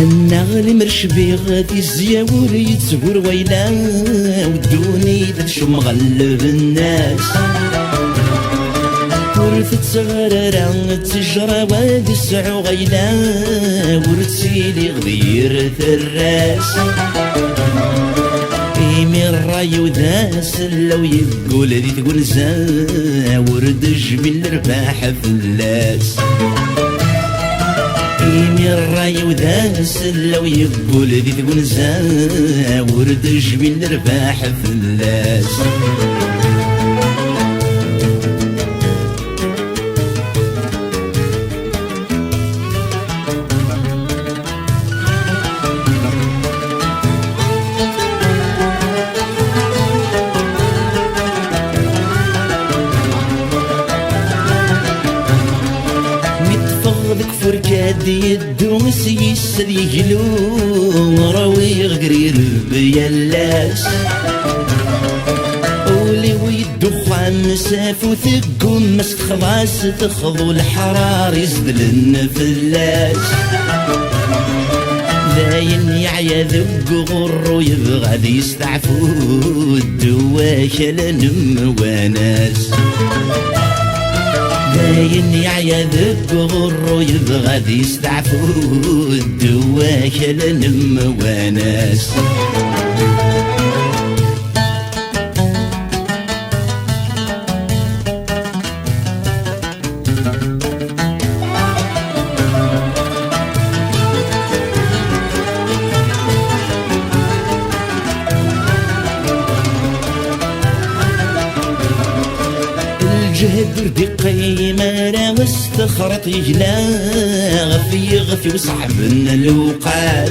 النغل مرشبي غادي الزياور يتزور ويلا ودوني ذا شو مغلب الناس ورثت صغررة تجرى وادي السعو غيلا ورتسيلي غدير الراس إيمي الراي وذاس لو يقول ذي تقول ورد جبل الرباح فلاس إيمي الراي وذاس لو يقول ذي تقول ورد جبل الرباح فلاس فركادي الدوس يسد يجلو راوي غرير بيلاس ولي ويدخان مسافو ثقم مست خلاص تخضو الحرار يزدل النفلاس ذاين يعيا ذق غرو يبغى ذي يستعفو الدواك لنم وناس داين يعيا ذب غرو يبغى ذي يستعفو الدواك لنم وناس جهد ردي قيمة را واستخرط يجلا غفي وصعبنا الوقات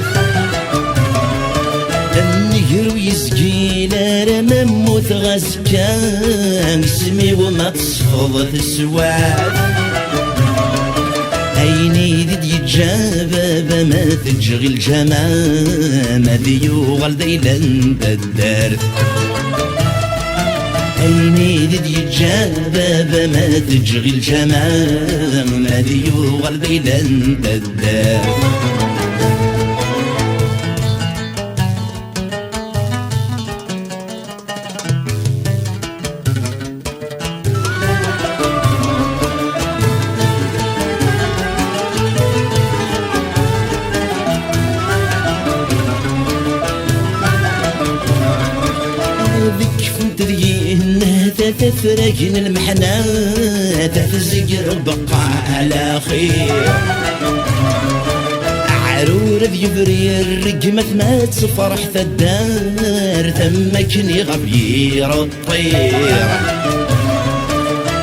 النهر ويسقي لا را مموت غزكان اسمي وما تصفض السواد عيني ذي يتجاب ما تجغي الجمام ذي يغل ديلا بالدار عيني ذي يتجاب ما تجغي الجمام ذي يغل ديلا بالدار تفرقن المحنة تفزق بقى على خير عرور ذي يبري الرقمة ما تفرح الدار ثمكني غبير الطير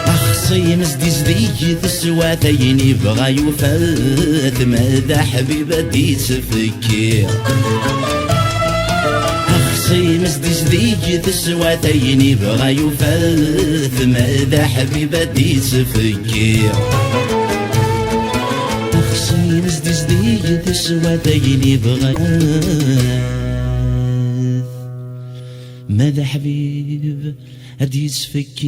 أخصي مزدي زدي تسواتين يبغى يفات ماذا حبيبة دي تفكير أخصي مزدي زدي تسواتين يبغى يفات ماذا حبيبة دي تفكير أخصي مزدي زدي تسواتين يبغى ماذا حبيب أدي تفكير